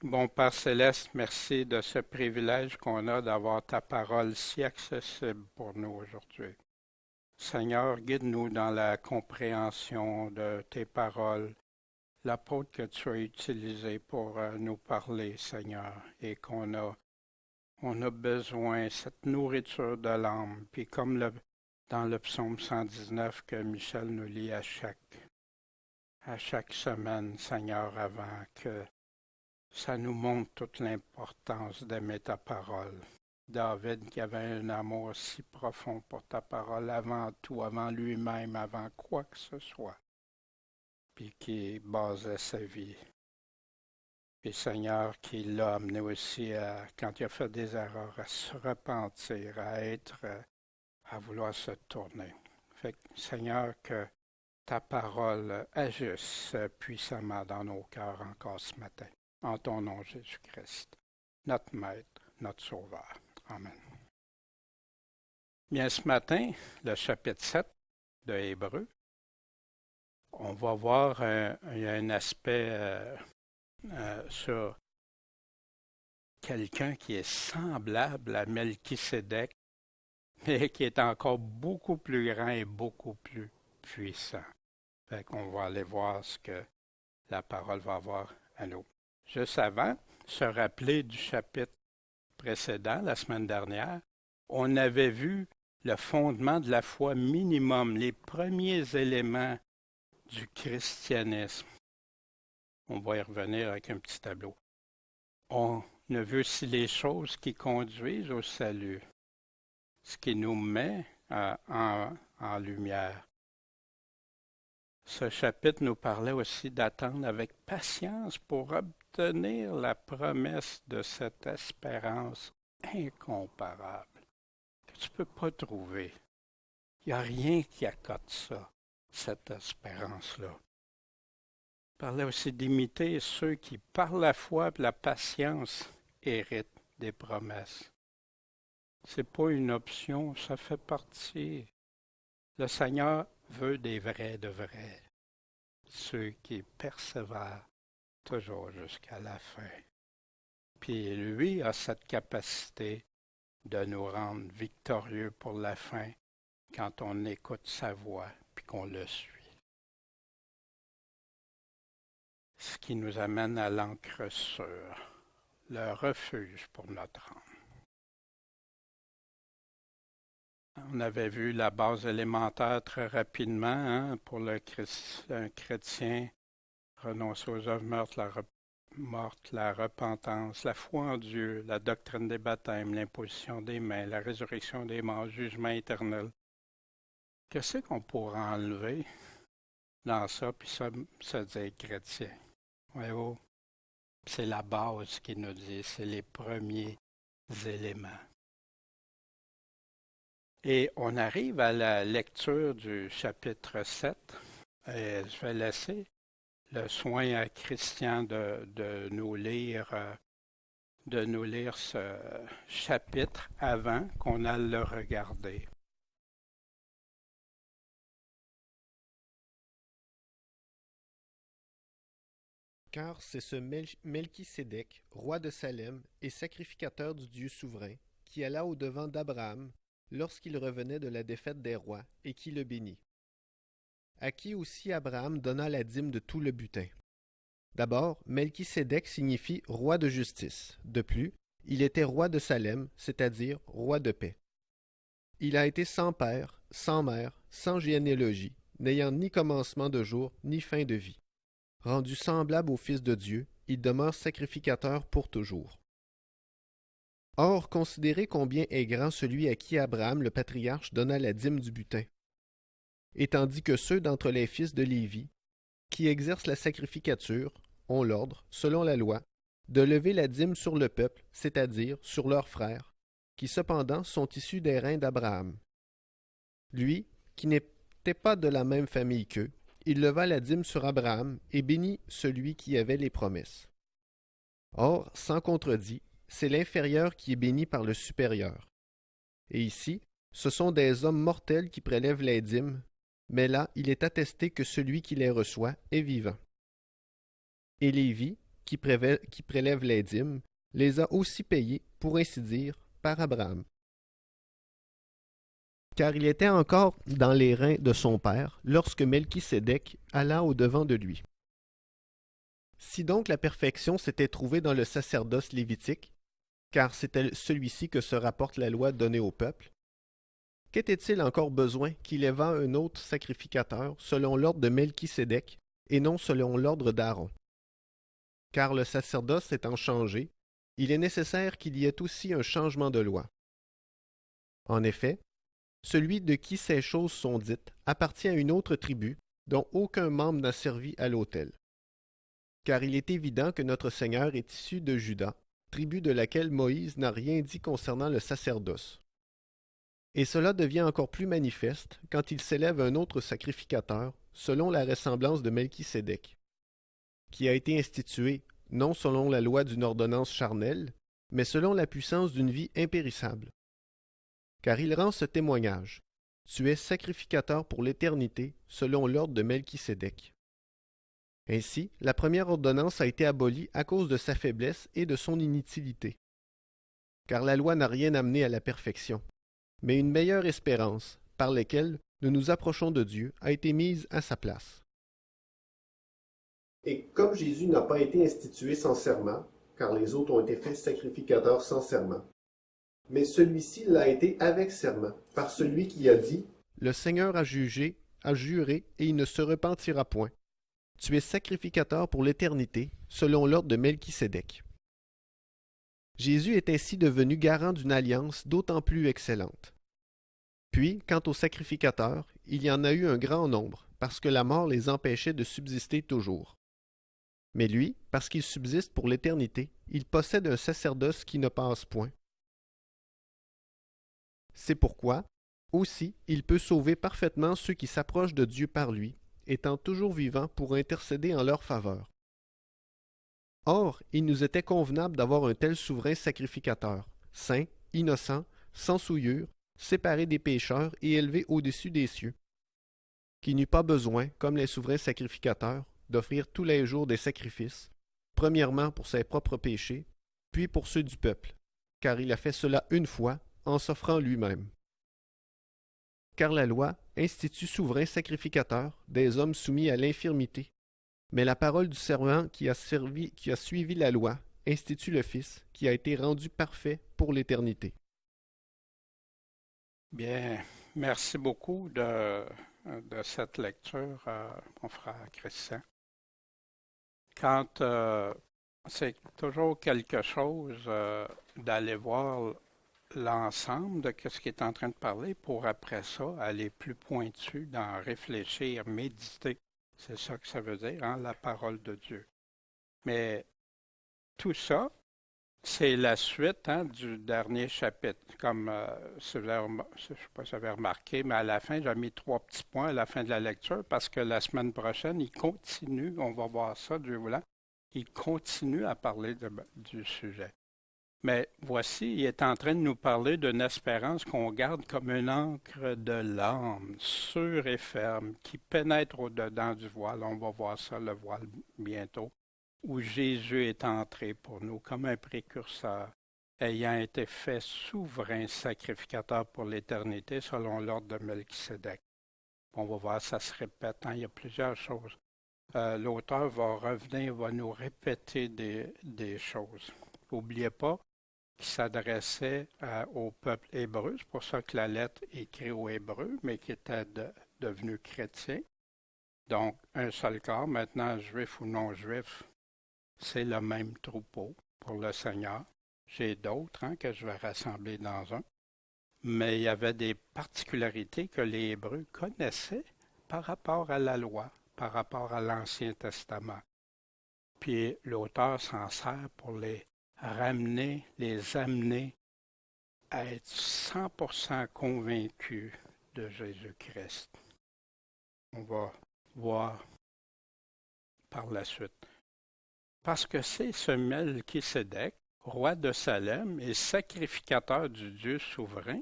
Bon Père Céleste, merci de ce privilège qu'on a d'avoir ta parole si accessible pour nous aujourd'hui. Seigneur, guide-nous dans la compréhension de tes paroles, l'apôtre que tu as utilisé pour nous parler, Seigneur, et on a besoin de cette nourriture de l'âme, puis comme dans le psaume 119 que Michel nous lit à chaque semaine, Seigneur, avant que ça nous montre toute l'importance d'aimer ta parole. David qui avait un amour si profond pour ta parole avant tout, avant lui-même, avant quoi que ce soit, puis qui basait sa vie. Puis Seigneur, qui l'a amené aussi, quand il a fait des erreurs, à se repentir, à vouloir se tourner. Fait que, Seigneur, que ta parole agisse puissamment dans nos cœurs encore ce matin. En ton nom, Jésus-Christ, notre Maître, notre Sauveur. Amen. Bien, ce matin, le chapitre 7 de Hébreux, on va voir il y a un aspect sur quelqu'un qui est semblable à Melchisédek, mais qui est encore beaucoup plus grand et beaucoup plus puissant. Fait qu'on va aller voir ce que la parole va avoir à nous. Juste avant, se rappeler du chapitre précédent, la semaine dernière, on avait vu le fondement de la foi minimum, les premiers éléments du christianisme. On va y revenir avec un petit tableau. On a vu aussi les choses qui conduisent au salut, ce qui nous met en lumière. Ce chapitre nous parlait aussi d'attendre avec patience pour obtenir la promesse de cette espérance incomparable que tu ne peux pas trouver. Il n'y a rien qui accote ça, cette espérance-là. Il parlait aussi d'imiter ceux qui, par la foi et la patience, héritent des promesses. Ce n'est pas une option, ça fait partie. Le Seigneur veut des vrais de vrais, ceux qui persévèrent toujours jusqu'à la fin. Puis lui a cette capacité de nous rendre victorieux pour la fin quand on écoute sa voix puis qu'on le suit. Ce qui nous amène à l'encre sûre, le refuge pour notre âme. On avait vu la base élémentaire très rapidement pour un chrétien, renoncer aux œuvres mortes, la repentance, la foi en Dieu, la doctrine des baptêmes, l'imposition des mains, la résurrection des morts, le jugement éternel. Qu'est-ce qu'on pourra enlever dans ça, puis ça se dire chrétien? Voyez-vous? C'est la base qui nous dit, c'est les premiers éléments. Et on arrive à la lecture du chapitre 7. Et je vais laisser le soin à Christian de nous lire ce chapitre avant qu'on aille le regarder. Car c'est ce Melchisédek, roi de Salem et sacrificateur du Dieu souverain, qui alla au-devant d'Abraham lorsqu'il revenait de la défaite des rois, et qui le bénit. À qui aussi Abraham donna la dîme de tout le butin. D'abord, Melchisédek signifie roi de justice. De plus, il était roi de Salem, c'est-à-dire roi de paix. Il a été sans père, sans mère, sans généalogie, n'ayant ni commencement de jour, ni fin de vie. Rendu semblable au Fils de Dieu, il demeure sacrificateur pour toujours. Or, considérez combien est grand celui à qui Abraham le patriarche donna la dîme du butin. Et tandis que ceux d'entre les fils de Lévi, qui exercent la sacrificature, ont l'ordre, selon la loi, de lever la dîme sur le peuple, c'est-à-dire sur leurs frères, qui cependant sont issus des reins d'Abraham. Lui, qui n'était pas de la même famille qu'eux, il leva la dîme sur Abraham et bénit celui qui avait les promesses. Or, sans contredit, c'est l'inférieur qui est béni par le supérieur. Et ici, ce sont des hommes mortels qui prélèvent les dîmes, mais là, il est attesté que celui qui les reçoit est vivant. Et Lévi, qui prélève les dîmes, les a aussi payés, pour ainsi dire, par Abraham. Car il était encore dans les reins de son père lorsque Melchisédek alla au-devant de lui. Si donc la perfection s'était trouvée dans le sacerdoce lévitique, car c'était celui-ci que se rapporte la loi donnée au peuple, qu'était-il encore besoin qu'il élevât un autre sacrificateur selon l'ordre de Melchisédek et non selon l'ordre d'Aaron? Car le sacerdoce étant changé, il est nécessaire qu'il y ait aussi un changement de loi. En effet, celui de qui ces choses sont dites appartient à une autre tribu dont aucun membre n'a servi à l'autel. Car il est évident que notre Seigneur est issu de Juda, tribu de laquelle Moïse n'a rien dit concernant le sacerdoce. Et cela devient encore plus manifeste quand il s'élève un autre sacrificateur selon la ressemblance de Melchisédek, qui a été institué non selon la loi d'une ordonnance charnelle, mais selon la puissance d'une vie impérissable. Car il rend ce témoignage: Tu es sacrificateur pour l'éternité selon l'ordre de Melchisédek. Ainsi, la première ordonnance a été abolie à cause de sa faiblesse et de son inutilité. Car la loi n'a rien amené à la perfection, mais une meilleure espérance, par laquelle nous nous approchons de Dieu, a été mise à sa place. Et comme Jésus n'a pas été institué sans serment, car les autres ont été faits sacrificateurs sans serment, mais celui-ci l'a été avec serment, par celui qui a dit: Le Seigneur a jugé, a juré, et il ne se repentira point. Tu es sacrificateur pour l'éternité, selon l'ordre de Melchisédek. Jésus est ainsi devenu garant d'une alliance d'autant plus excellente. Puis, quant aux sacrificateurs, il y en a eu un grand nombre, parce que la mort les empêchait de subsister toujours. Mais lui, parce qu'il subsiste pour l'éternité, il possède un sacerdoce qui ne passe point. C'est pourquoi, aussi, il peut sauver parfaitement ceux qui s'approchent de Dieu par lui, étant toujours vivant pour intercéder en leur faveur. Or, il nous était convenable d'avoir un tel souverain sacrificateur, saint, innocent, sans souillure, séparé des pécheurs et élevé au-dessus des cieux, qui n'eut pas besoin, comme les souverains sacrificateurs, d'offrir tous les jours des sacrifices, premièrement pour ses propres péchés, puis pour ceux du peuple, car il a fait cela une fois, en s'offrant lui-même. Car la loi institue souverain sacrificateur des hommes soumis à l'infirmité, mais la parole du serment qui a suivi la loi institue le Fils, qui a été rendu parfait pour l'éternité. Bien, merci beaucoup de cette lecture, mon frère Christian. Quand c'est toujours quelque chose d'aller voir l'ensemble de ce qu'il est en train de parler pour après ça aller plus pointu dans réfléchir, méditer. C'est ça que ça veut dire, hein, la parole de Dieu. Mais tout ça, c'est la suite, hein, du dernier chapitre. Comme si vous avez, je ne sais pas si vous avez remarqué, mais à la fin, j'ai mis 3 petits points à la fin de la lecture parce que la semaine prochaine, il continue, on va voir ça, Dieu voulant, il continue à parler du sujet. Mais voici, il est en train de nous parler d'une espérance qu'on garde comme une encre de l'âme, sûre et ferme, qui pénètre au-dedans du voile. On va voir ça, le voile, bientôt, où Jésus est entré pour nous comme un précurseur, ayant été fait souverain sacrificateur pour l'éternité selon l'ordre de Melchisédek. On va voir, ça se répète, hein, il y a plusieurs choses. L'auteur va revenir, va nous répéter des choses. N'oubliez pas qu'il s'adressait au peuple hébreu, c'est pour ça que la lettre est écrite aux Hébreux, mais qui était devenu chrétien. Donc, un seul corps, maintenant, juif ou non juif, c'est le même troupeau pour le Seigneur. J'ai d'autres, hein, que je vais rassembler dans un. Mais il y avait des particularités que les Hébreux connaissaient par rapport à la loi, par rapport à l'Ancien Testament. Puis l'auteur s'en sert pour les ramener, les amener à être 100% convaincus de Jésus-Christ. On va voir par la suite. Parce que c'est ce Melchisédek, roi de Salem et sacrificateur du Dieu souverain,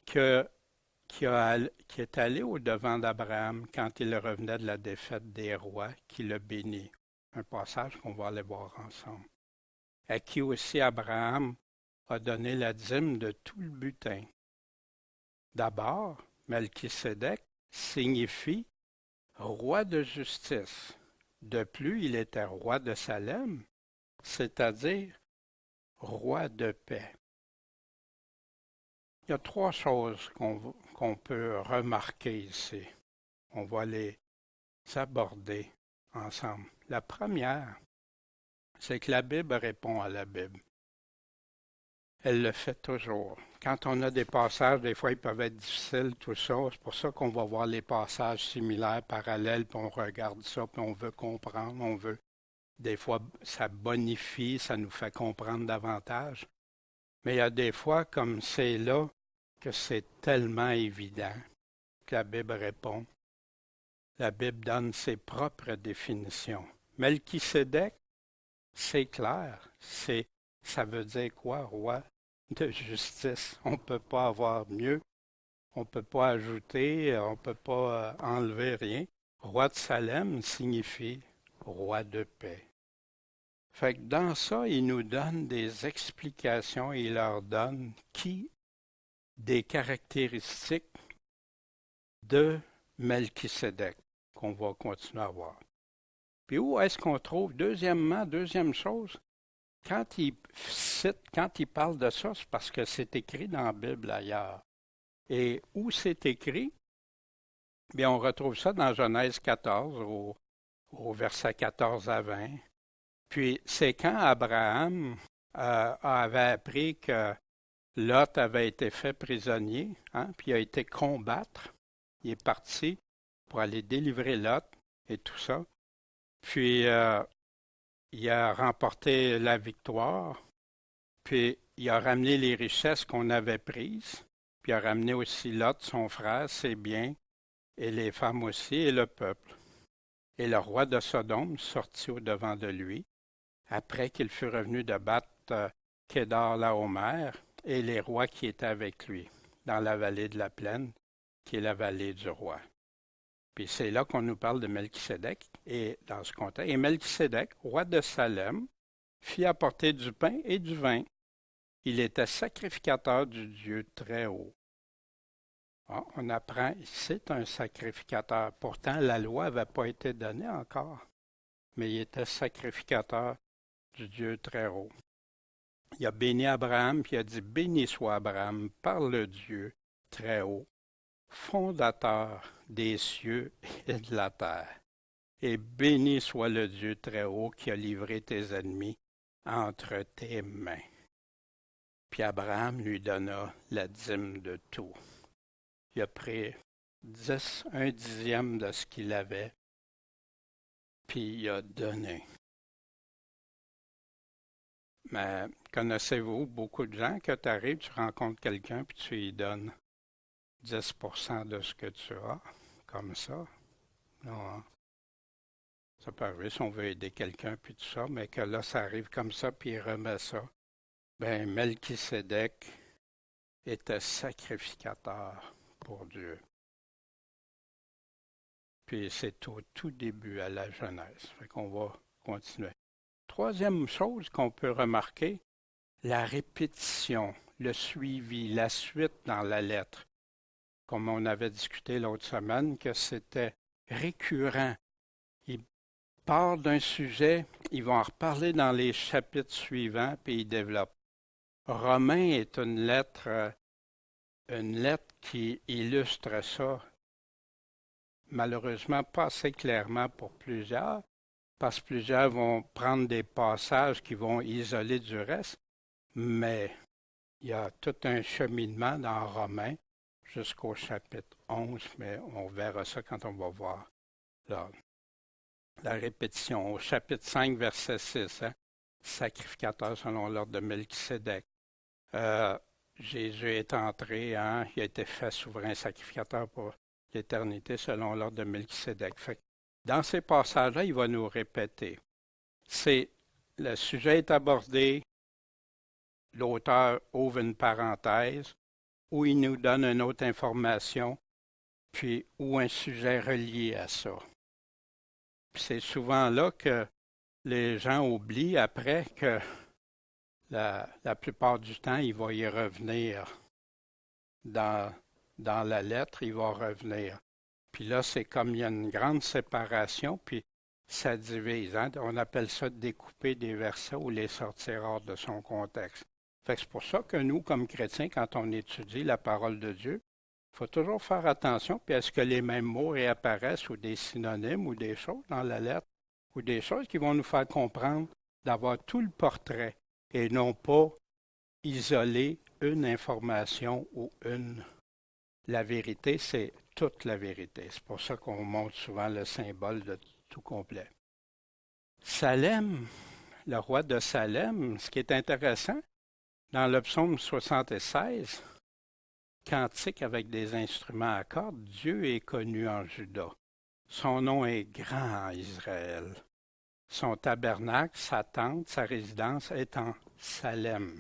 qui est allé au-devant d'Abraham quand il revenait de la défaite des rois, qui le bénit. un passage qu'on va aller voir ensemble, à qui aussi Abraham a donné la dîme de tout le butin. D'abord, Melchisédek signifie roi de justice. De plus, il était roi de Salem, c'est-à-dire roi de paix. Il y a trois choses qu'on peut remarquer ici. On va les aborder ensemble. La première, c'est que la Bible répond à la Bible. Elle le fait toujours. Quand on a des passages, des fois, ils peuvent être difficiles, tout ça. C'est pour ça qu'on va voir les passages similaires, parallèles, puis on regarde ça, puis on veut comprendre, on veut. Des fois, ça bonifie, ça nous fait comprendre davantage. Mais il y a des fois, comme c'est là, que c'est tellement évident que la Bible répond. La Bible donne ses propres définitions. Melchisédek, c'est clair. Ça veut dire quoi, roi de justice? On ne peut pas avoir mieux. On ne peut pas ajouter, on ne peut pas enlever rien. Roi de Salem signifie roi de paix. Fait que dans ça, il nous donne des explications et il leur donne des caractéristiques de Melchisédek qu'on va continuer à voir. Puis où est-ce qu'on trouve, deuxième chose, quand il parle de ça, c'est parce que c'est écrit dans la Bible ailleurs. Et où c'est écrit? Bien, on retrouve ça dans Genèse 14, au verset 14 à 20. Puis c'est quand Abraham avait appris que Lot avait été fait prisonnier, puis il a été combattre. Il est parti pour aller délivrer Lot et tout ça. Puis il a remporté la victoire, puis il a ramené les richesses qu'on avait prises, puis il a ramené aussi Lot, son frère, ses biens, et les femmes aussi, et le peuple. Et le roi de Sodome sortit au-devant de lui, après qu'il fut revenu de battre Kédar Laomer et les rois qui étaient avec lui, dans la vallée de la plaine, qui est la vallée du roi. Puis c'est là qu'on nous parle de Melchisédek, et dans ce contexte. Et Melchisédek, roi de Salem, fit apporter du pain et du vin. Il était sacrificateur du Dieu très haut. Ah, on apprend, c'est un sacrificateur. Pourtant, la loi n'avait pas été donnée encore, mais il était sacrificateur du Dieu très haut. Il a béni Abraham, puis il a dit, béni soit Abraham par le Dieu très haut, fondateur des cieux et de la terre. Et béni soit le Dieu très haut qui a livré tes ennemis entre tes mains. Puis Abraham lui donna la dîme de tout. Il a pris un dixième de ce qu'il avait, puis il a donné. Mais connaissez-vous beaucoup de gens que tu arrives, tu rencontres quelqu'un, puis tu lui donnes 10% de ce que tu as, comme ça? Non, hein? Ça peut arriver si on veut aider quelqu'un, puis tout ça, mais que là, ça arrive comme ça, puis il remet ça. Ben, Melchisédek était sacrificateur pour Dieu. Puis c'est au tout début, à la Genèse. Fait qu'on va continuer. Troisième chose qu'on peut remarquer, la répétition, le suivi, la suite dans la lettre. Comme on avait discuté l'autre semaine, que c'était récurrent. Il part d'un sujet, ils vont en reparler dans les chapitres suivants, puis ils développent. Romains est une lettre qui illustre ça, malheureusement pas assez clairement pour plusieurs, parce que plusieurs vont prendre des passages qui vont isoler du reste, mais il y a tout un cheminement dans Romains jusqu'au chapitre 11, mais on verra ça quand on va voir là, la répétition. Au chapitre 5, verset 6, sacrificateur selon l'ordre de Melchisédek. Jésus est entré, il a été fait souverain sacrificateur pour l'éternité selon l'ordre de Melchisédek. Fait que dans ces passages-là, il va nous répéter. Le sujet est abordé, l'auteur ouvre une parenthèse, où il nous donne une autre information, puis ou un sujet relié à ça. Puis c'est souvent là que les gens oublient après que la plupart du temps, il va y revenir dans, dans la lettre, il va revenir. Puis là, c'est comme il y a une grande séparation, puis ça divise. Hein? On appelle ça découper des versets ou les sortir hors de son contexte. Fait que c'est pour ça que nous, comme chrétiens, quand on étudie la parole de Dieu, il faut toujours faire attention, puis est-ce que les mêmes mots réapparaissent ou des synonymes ou des choses dans la lettre, ou des choses qui vont nous faire comprendre d'avoir tout le portrait et non pas isoler une information ou une. La vérité, c'est toute la vérité. C'est pour ça qu'on montre souvent le symbole de tout complet. Salem, le roi de Salem, ce qui est intéressant, dans le psaume 76, cantique avec des instruments à cordes, Dieu est connu en Juda. Son nom est grand en Israël. Son tabernacle, sa tente, sa résidence est en Salem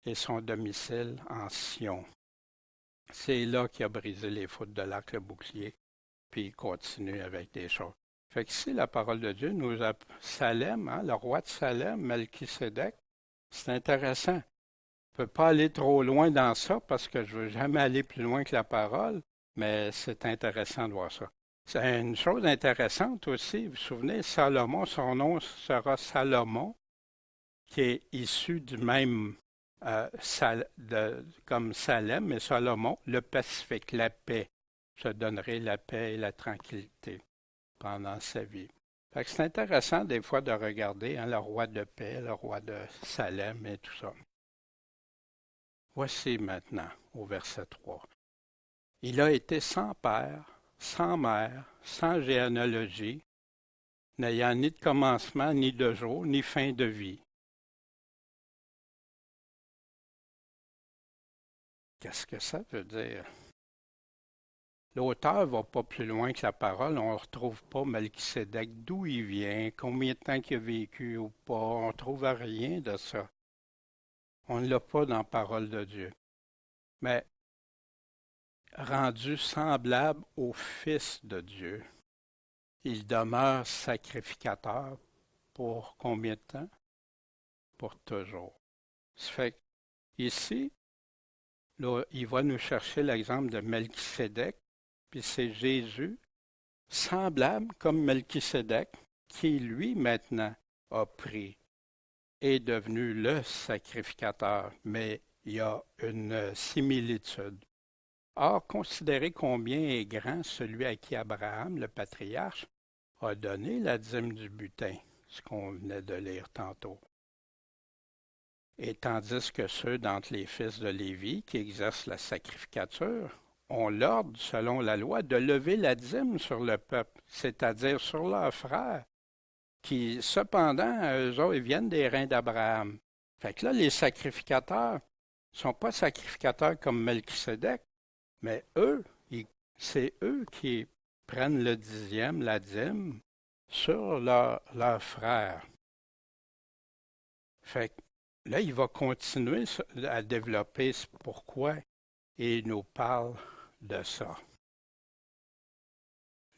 et son domicile en Sion. C'est là qu'il a brisé les foudres de l'arc, le bouclier, puis il continue avec des choses. Fait que ici, la parole de Dieu nous a... Salem, hein, le roi de Salem, Melchisédek, c'est intéressant. Je ne peux pas aller trop loin dans ça parce que je ne veux jamais aller plus loin que la parole, mais c'est intéressant de voir ça. C'est une chose intéressante aussi, vous vous souvenez, Salomon, son nom sera Salomon, qui est issu du même comme Salem, mais Salomon, le Pacifique, la paix. Je donnerai la paix et la tranquillité pendant sa vie. Fait que c'est intéressant des fois de regarder hein, le roi de paix, le roi de Salem et tout ça. Voici maintenant au verset 3. Il a été sans père, sans mère, sans généalogie, n'ayant ni de commencement, ni de jour, ni fin de vie. Qu'est-ce que ça veut dire? L'auteur ne va pas plus loin que la parole. On ne retrouve pas Melchisédek, d'où il vient, combien de temps il a vécu ou pas. On ne trouve rien de ça. On ne l'a pas dans la parole de Dieu. Mais rendu semblable au Fils de Dieu, il demeure sacrificateur pour combien de temps? Pour toujours. Ça fait que ici, là, il va nous chercher l'exemple de Melchisédek, puis c'est Jésus, semblable comme Melchisédek, qui lui maintenant a pris, est devenu le sacrificateur, mais il y a une similitude. Or, considérez combien est grand celui à qui Abraham, le patriarche, a donné la dîme du butin, ce qu'on venait de lire tantôt. Et tandis que ceux d'entre les fils de Lévi qui exercent la sacrificature ont l'ordre, selon la loi, de lever la dîme sur le peuple, c'est-à-dire sur leurs frères, qui, cependant, eux autres, ils viennent des reins d'Abraham. Fait que là, les sacrificateurs ne sont pas sacrificateurs comme Melchisédek, mais eux, c'est eux qui prennent le dixième, la dîme, sur leurs frères. Fait que là, il va continuer à développer pourquoi il nous parle de ça.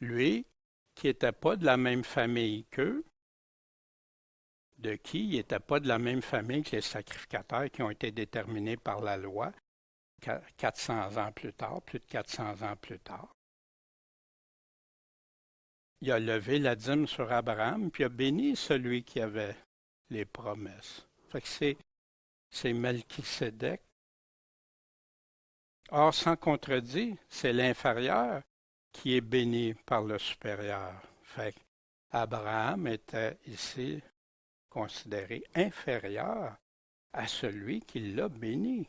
Lui, qui n'était pas de la même famille qu'eux, de qui il n'était pas de la même famille que les sacrificateurs qui ont été déterminés par la loi 400 ans plus tard, plus de 400 ans plus tard. Il a levé la dîme sur Abraham, puis il a béni celui qui avait les promesses. Fait que c'est Melchisédek. Or, sans contredit, c'est l'inférieur qui est béni par le supérieur. Fait qu'Abraham était ici considéré inférieur à celui qui l'a béni.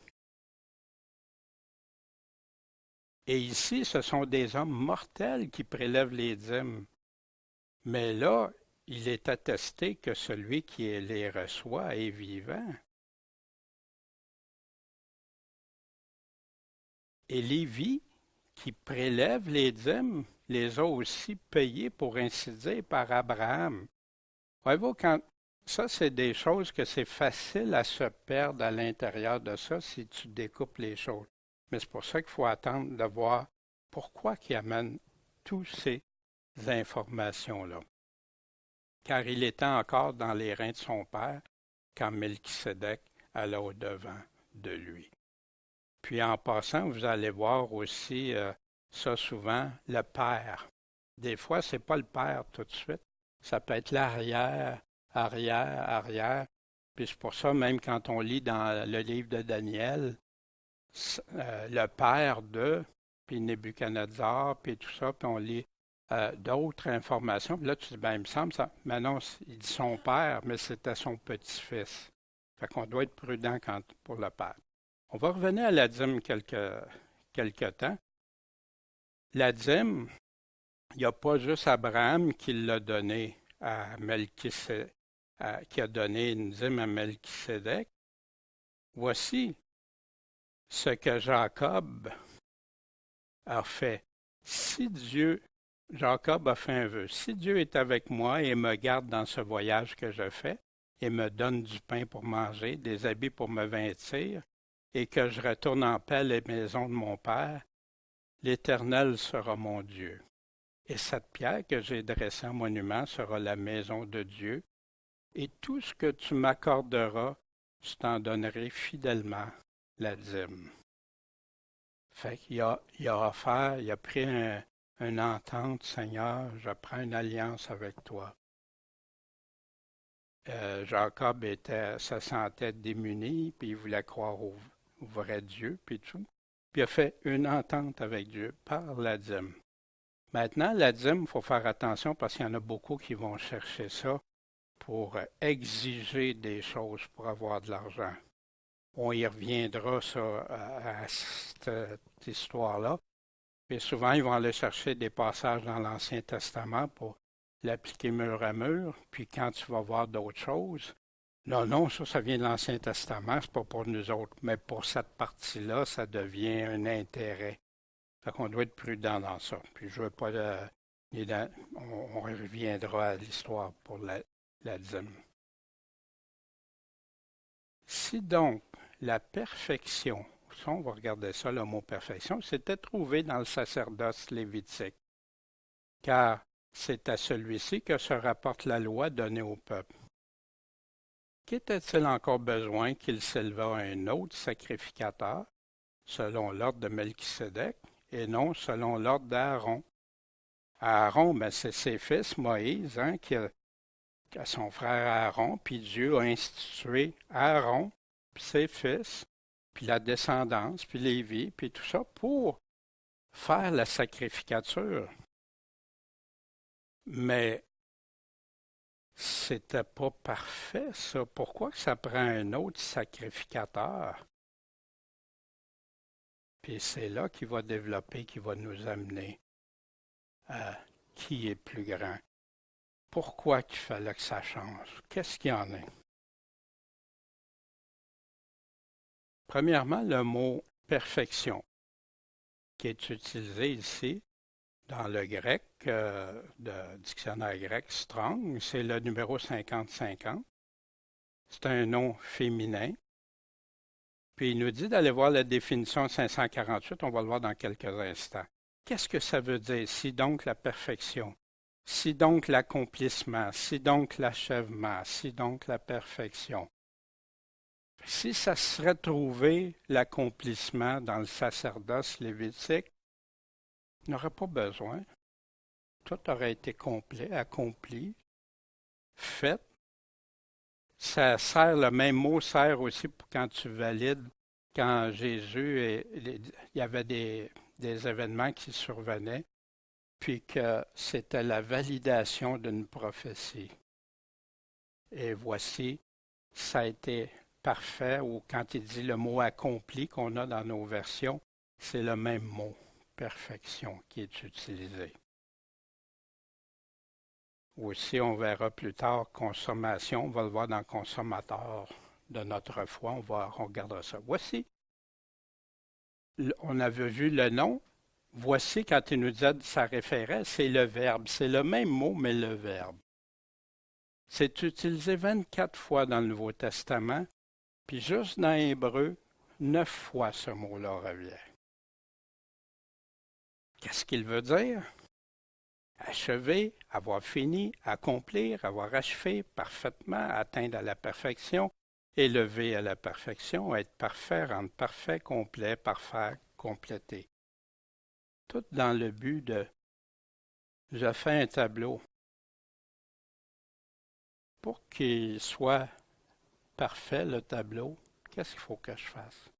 Et ici, ce sont des hommes mortels qui prélèvent les dîmes. Mais là, il est attesté que celui qui les reçoit est vivant. Et Lévi, qui prélève les dîmes, les a aussi payés, pour ainsi dire, par Abraham. Voyez-vous, ça, c'est des choses que c'est facile à se perdre à l'intérieur de ça si tu découpes les choses. Mais c'est pour ça qu'il faut attendre de voir pourquoi il amène toutes ces informations-là. car il était encore dans les reins de son père quand Melchisédek alla au-devant de lui. Puis en passant, vous allez voir aussi ça souvent, le père. Des fois, ce n'est pas le père tout de suite. Ça peut être l'arrière, arrière, arrière. Puis c'est pour ça, même quand on lit dans le livre de Daniel, le père de, puis Nebuchadnezzar, puis tout ça, puis on lit d'autres informations. Puis là, tu dis, ben, il me semble ça. Mais non, il dit son père, mais c'était son petit-fils. Fait qu'on doit être prudent pour le père. On va revenir à la dîme quelque temps. La dîme, il n'y a pas juste Abraham qui l'a donné à Melchisédek, qui a donné une dîme à Melchisédek. Voici ce que Jacob a fait. Jacob a fait un vœu. Si Dieu est avec moi et me garde dans ce voyage que je fais, et me donne du pain pour manger, des habits pour me vêtir, et que je retourne en paix à la maison de mon Père, l'Éternel sera mon Dieu. Et cette pierre que j'ai dressée en monument sera la maison de Dieu, et tout ce que tu m'accorderas, je t'en donnerai fidèlement la dîme. Fait qu'il a offert, il a pris une entente, Seigneur, je prends une alliance avec toi. Jacob se sentait démuni, puis il voulait croire au vrai Dieu, puis tout. Puis il a fait une entente avec Dieu par la dîme. Maintenant, la dîme, il faut faire attention parce qu'il y en a beaucoup qui vont chercher ça pour exiger des choses pour avoir de l'argent. On y reviendra ça, à cette histoire-là. Puis souvent, ils vont aller chercher des passages dans l'Ancien Testament pour l'appliquer mur à mur. Puis quand tu vas voir d'autres choses, non, ça vient de l'Ancien Testament, c'est pas pour nous autres. Mais pour cette partie-là, ça devient un intérêt. Fait qu'on doit être prudent dans ça. Puis je veux pas... on reviendra à l'histoire pour la dîme. Si donc la perfection, ça, on va regarder ça, le mot perfection, s'était trouvé dans le sacerdoce lévitique, car c'est à celui-ci que se rapporte la loi donnée au peuple. Qu'était-il encore besoin qu'il s'élevât à un autre sacrificateur, selon l'ordre de Melchisédek, et non selon l'ordre d'Aaron? Aaron, ben, c'est ses fils, Moïse, qui a son frère Aaron, puis Dieu a institué Aaron, puis ses fils, puis la descendance, puis Lévi, puis tout ça, pour faire la sacrificature. Mais c'était pas parfait, ça. Pourquoi que ça prend un autre sacrificateur? Puis c'est là qu'il va développer, qu'il va nous amener à qui est plus grand. Pourquoi qu'il fallait que ça change? Qu'est-ce qu'il y en a? Premièrement, le mot perfection, qui est utilisé ici dans le grec, le dictionnaire grec Strong, c'est le numéro 50-50. C'est un nom féminin. Puis il nous dit d'aller voir la définition 548, on va le voir dans quelques instants. Qu'est-ce que ça veut dire? Si donc la perfection, si donc l'accomplissement, si donc l'achèvement, si donc la perfection. Si ça serait trouvé l'accomplissement dans le sacerdoce lévitique, il n'aurait pas besoin. Tout aurait été complet, accompli, fait. Ça sert, le même mot sert aussi pour quand tu valides, quand Jésus, il y avait des événements qui survenaient, puis que c'était la validation d'une prophétie. Et voici, ça a été parfait, ou quand il dit le mot accompli qu'on a dans nos versions, c'est le même mot, perfection, qui est utilisé. Aussi, on verra plus tard consommation, on va le voir dans consommateur de notre foi, on regardera ça. Voici, on avait vu le nom, voici quand il nous dit ça référait, c'est le verbe, c'est le même mot, mais le verbe. C'est utilisé 24 fois dans le Nouveau Testament, puis juste dans l'hébreu, 9 fois ce mot-là revient. Qu'est-ce qu'il veut dire? achever, avoir fini, accomplir, avoir achevé parfaitement, atteindre à la perfection, élever à la perfection, être parfait, rendre parfait, complet, parfait, complété. Tout dans le but de je fais un tableau pour qu'il soit parfait, le tableau. Qu'est-ce qu'il faut que je fasse?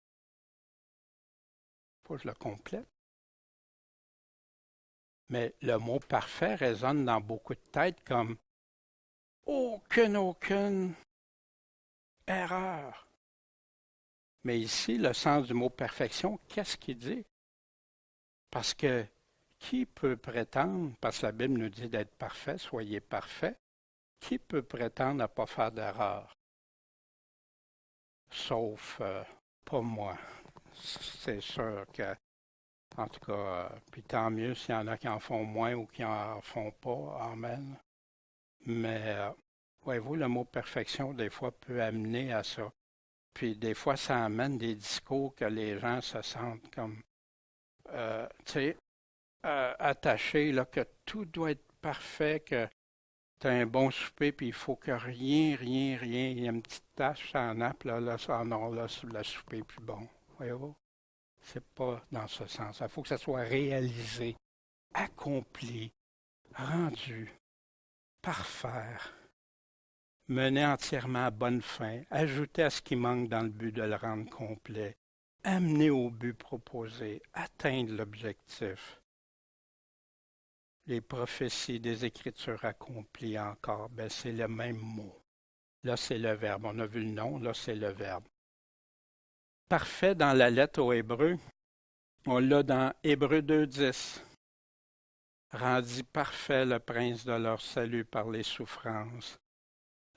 Il faut que je le complète. Mais le mot parfait résonne dans beaucoup de têtes comme aucune erreur. Mais ici, le sens du mot perfection, qu'est-ce qu'il dit? Parce que qui peut prétendre, parce que la Bible nous dit d'être parfait, soyez parfait, qui peut prétendre à ne pas faire d'erreur? Sauf pas moi. C'est sûr que, en tout cas, puis tant mieux s'il y en a qui en font moins ou qui en font pas, amen. Mais, voyez-vous, le mot perfection, des fois, peut amener à ça. Puis des fois, ça amène des discours que les gens se sentent comme, tu sais, attachés, là, que tout doit être parfait, que tu as un bon souper, puis il faut que rien, il y a une petite tache en nappe, là, ça, non, là, le souper est plus bon. Voyez-vous? C'est pas dans ce sens. Il faut que ça soit réalisé, accompli, rendu, parfait, mené entièrement à bonne fin, ajouté à ce qui manque dans le but de le rendre complet, amener au but proposé, atteindre l'objectif. Les prophéties des Écritures accomplies encore, ben c'est le même mot. Là, c'est le verbe. On a vu le nom, là, c'est le verbe. Parfait dans la lettre aux Hébreux. On l'a dans Hébreux 2.10. Rendit parfait le prince de leur salut par les souffrances.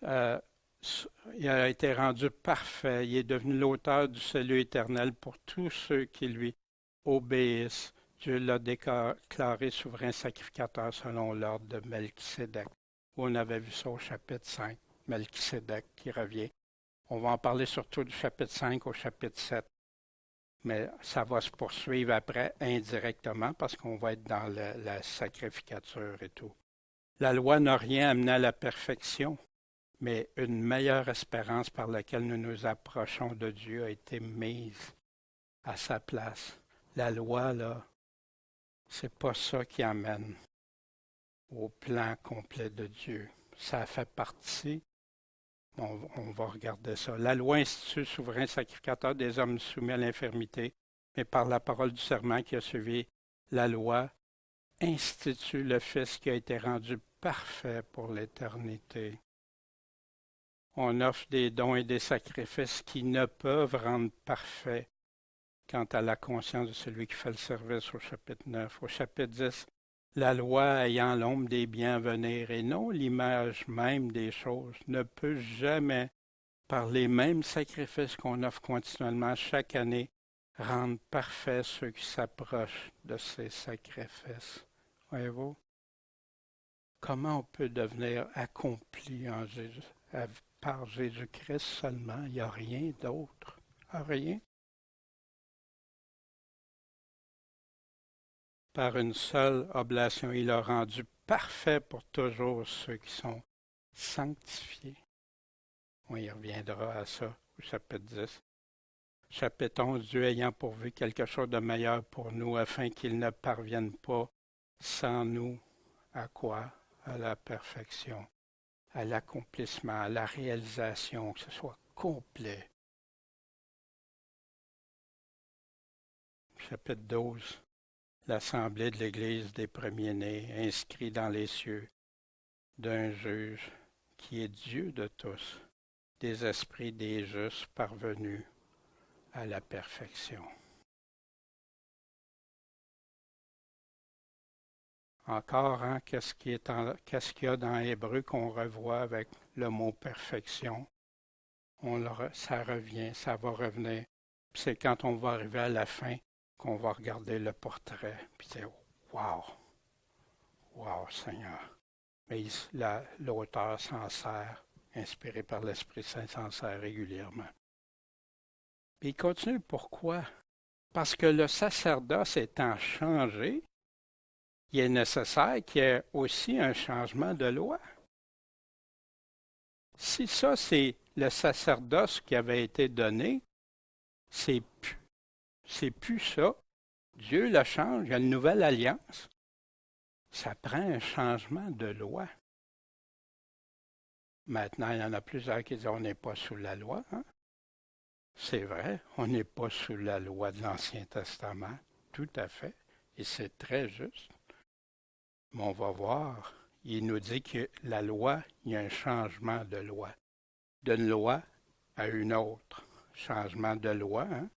Il a été rendu parfait. Il est devenu l'auteur du salut éternel pour tous ceux qui lui obéissent. Dieu l'a déclaré souverain sacrificateur selon l'ordre de Melchisédek. On avait vu ça au chapitre 5, Melchisédek qui revient. On va en parler surtout du chapitre 5 au chapitre 7. Mais ça va se poursuivre après indirectement parce qu'on va être dans la sacrificature et tout. La loi n'a rien amené à la perfection, mais une meilleure espérance par laquelle nous nous approchons de Dieu a été mise à sa place. La loi, là, c'est pas ça qui amène au plan complet de Dieu. Ça fait partie. On va regarder ça. La loi institue souverain sacrificateur des hommes soumis à l'infirmité, mais par la parole du serment qui a suivi la loi, institue le Fils qui a été rendu parfait pour l'éternité. On offre des dons et des sacrifices qui ne peuvent rendre parfait quant à la conscience de celui qui fait le service au chapitre 9. Au chapitre 10, la loi ayant l'ombre des biens à venir et non l'image même des choses ne peut jamais, par les mêmes sacrifices qu'on offre continuellement chaque année, rendre parfaits ceux qui s'approchent de ces sacrifices. Voyez-vous? Comment on peut devenir accompli en Jésus, par Jésus-Christ seulement? Il n'y a rien d'autre. Rien. Par une seule oblation, il a rendu parfait pour toujours ceux qui sont sanctifiés. On y reviendra à ça au chapitre 10. Chapitre 11, Dieu ayant pourvu quelque chose de meilleur pour nous, afin qu'il ne parvienne pas sans nous à quoi? À la perfection, à l'accomplissement, à la réalisation, que ce soit complet. Chapitre 12. L'assemblée de l'Église des premiers-nés, inscrit dans les cieux, d'un juge qui est Dieu de tous, des esprits des justes parvenus à la perfection. Encore, hein, qu'est-ce qu'il y a dans Hébreu qu'on revoit avec le mot perfection? Ça revient, ça va revenir. Puis c'est quand on va arriver à la fin qu'on va regarder le portrait. Puis c'est wow! Wow, Seigneur! Mais l'auteur s'en sert, inspiré par l'Esprit Saint, s'en sert régulièrement. Puis il continue, pourquoi? Parce que le sacerdoce étant changé, il est nécessaire qu'il y ait aussi un changement de loi. Si ça, c'est le sacerdoce qui avait été donné, c'est plus ça. Dieu le change, il y a une nouvelle alliance. Ça prend un changement de loi. Maintenant, il y en a plusieurs qui disent on n'est pas sous la loi. Hein? C'est vrai, on n'est pas sous la loi de l'Ancien Testament, tout à fait, et c'est très juste. Mais on va voir, il nous dit que la loi, il y a un changement de loi. D'une loi à une autre. Changement de loi, hein?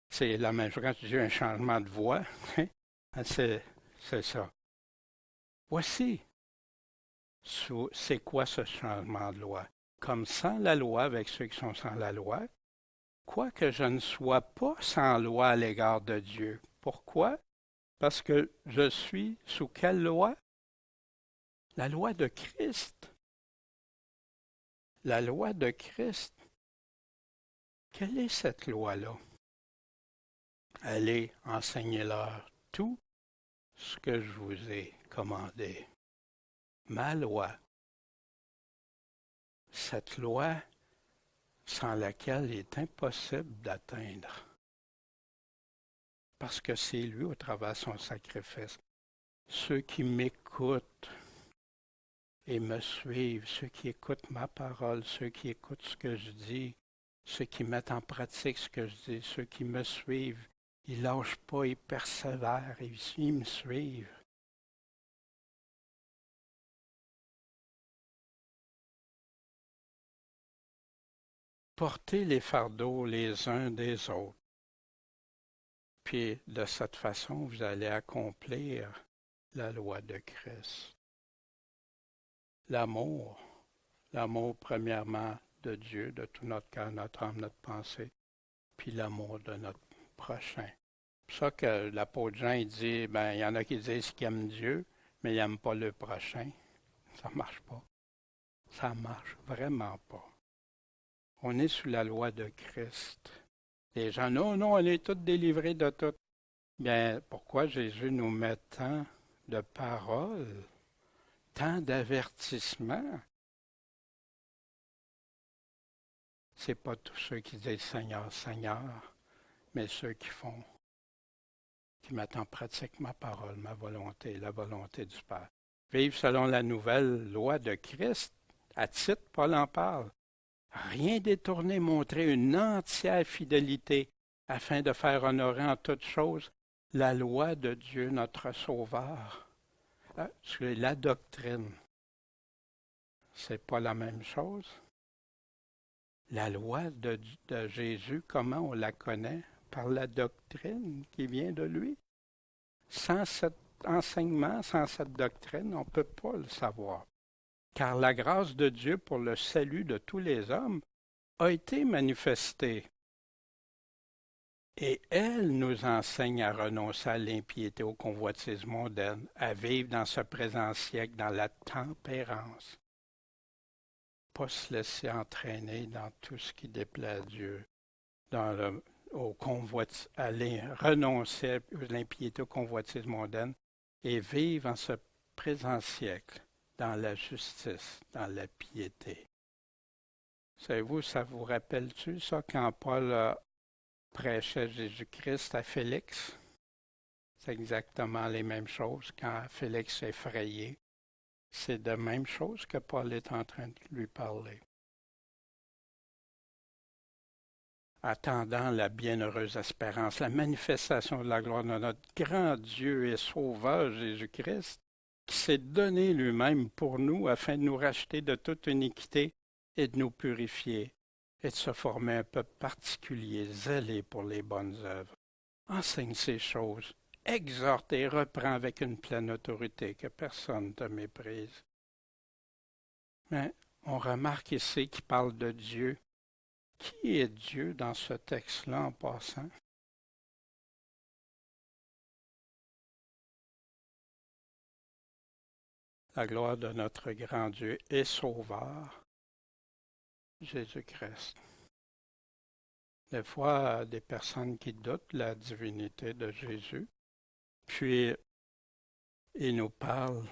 C'est la même chose quand tu dis un changement de voix. c'est ça. Voici, c'est quoi ce changement de loi? Comme sans la loi avec ceux qui sont sans la loi, quoique je ne sois pas sans loi à l'égard de Dieu. Pourquoi? Parce que je suis sous quelle loi? La loi de Christ. La loi de Christ. Quelle est cette loi-là? Allez, enseignez-leur tout ce que je vous ai commandé. Ma loi. Cette loi sans laquelle il est impossible d'atteindre. Parce que c'est lui au travers de son sacrifice. Ceux qui m'écoutent et me suivent, ceux qui écoutent ma parole, ceux qui écoutent ce que je dis, ceux qui mettent en pratique ce que je dis, ceux qui me suivent, ils ne lâchent pas, ils persévèrent, ils me suivent. Portez les fardeaux les uns des autres. Puis de cette façon, vous allez accomplir la loi de Christ. L'amour premièrement de Dieu, de tout notre cœur, notre âme, notre pensée, puis l'amour de notre prochain. C'est pour ça que l'apôtre Jean il dit, il y en a qui disent qu'ils aiment Dieu, mais ils n'aiment pas le prochain. Ça ne marche pas. Ça ne marche vraiment pas. On est sous la loi de Christ. Les gens, non, on est tous délivrés de tout. Bien, pourquoi Jésus nous met tant de paroles, tant d'avertissements? Ce n'est pas tous ceux qui disent Seigneur, Seigneur, mais ceux qui mettent en pratique ma parole, ma volonté, la volonté du Père. Vivre selon la nouvelle loi de Christ, à titre, Paul en parle. Rien détourné, montrer une entière fidélité afin de faire honorer en toutes choses la loi de Dieu, notre Sauveur. La doctrine, c'est pas la même chose. La loi de Jésus, comment on la connaît? Par la doctrine qui vient de lui. Sans cet enseignement, sans cette doctrine, on ne peut pas le savoir. Car la grâce de Dieu pour le salut de tous les hommes a été manifestée. Et elle nous enseigne à renoncer à l'impiété, aux convoitises mondaines, à vivre dans ce présent siècle dans la tempérance. Pas se laisser entraîner dans tout ce qui déplaît à Dieu, aller renoncer à l'impiété, aux convoitises mondaines et vivre en ce présent siècle dans la justice, dans la piété. Savez-vous, ça vous rappelle-tu ça quand Paul prêchait Jésus-Christ à Félix? C'est exactement les mêmes choses quand Félix est effrayé. C'est de même chose que Paul est en train de lui parler. Attendant la bienheureuse espérance, la manifestation de la gloire de notre grand Dieu et Sauveur Jésus-Christ, qui s'est donné lui-même pour nous afin de nous racheter de toute iniquité et de nous purifier et de se former un peuple particulier, zélé pour les bonnes œuvres. Enseigne ces choses, exhorte et reprend avec une pleine autorité, que personne ne te méprise. Mais on remarque ici qu'il parle de Dieu. Qui est Dieu dans ce texte-là en passant? La gloire de notre grand Dieu et Sauveur, Jésus-Christ. Des fois, des personnes qui doutent la divinité de Jésus, puis il nous parle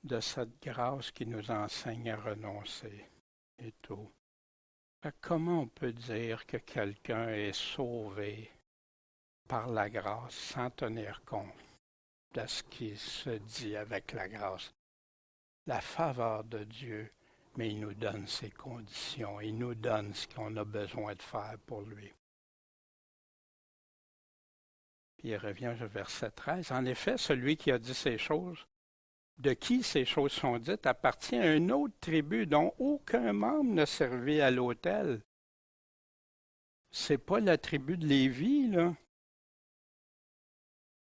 de cette grâce qui nous enseigne à renoncer et tout. Comment on peut dire que quelqu'un est sauvé par la grâce sans tenir compte de ce qui se dit avec la grâce? La faveur de Dieu, mais il nous donne ses conditions, il nous donne ce qu'on a besoin de faire pour lui. Puis il revient au verset 13. En effet, celui qui a dit ces choses, de qui ces choses sont dites, appartient à une autre tribu dont aucun membre ne servait à l'autel. C'est pas la tribu de Lévi, là.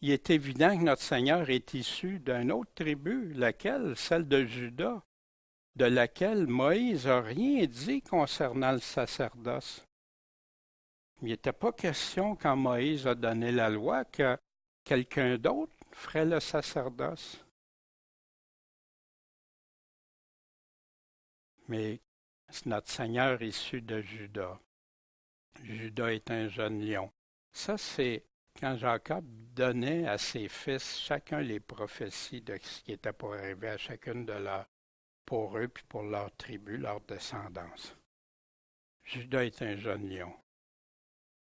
Il est évident que notre Seigneur est issu d'une autre tribu, laquelle? Celle de Juda, de laquelle Moïse n'a rien dit concernant le sacerdoce. Il n'était pas question, quand Moïse a donné la loi, que quelqu'un d'autre ferait le sacerdoce. Mais notre Seigneur issu de Juda. Juda est un jeune lion. Ça, c'est quand Jacob donnait à ses fils chacun les prophéties de ce qui était pour arriver à chacune de leurs, pour eux puis pour leur tribu, leur descendance. Juda est un jeune lion.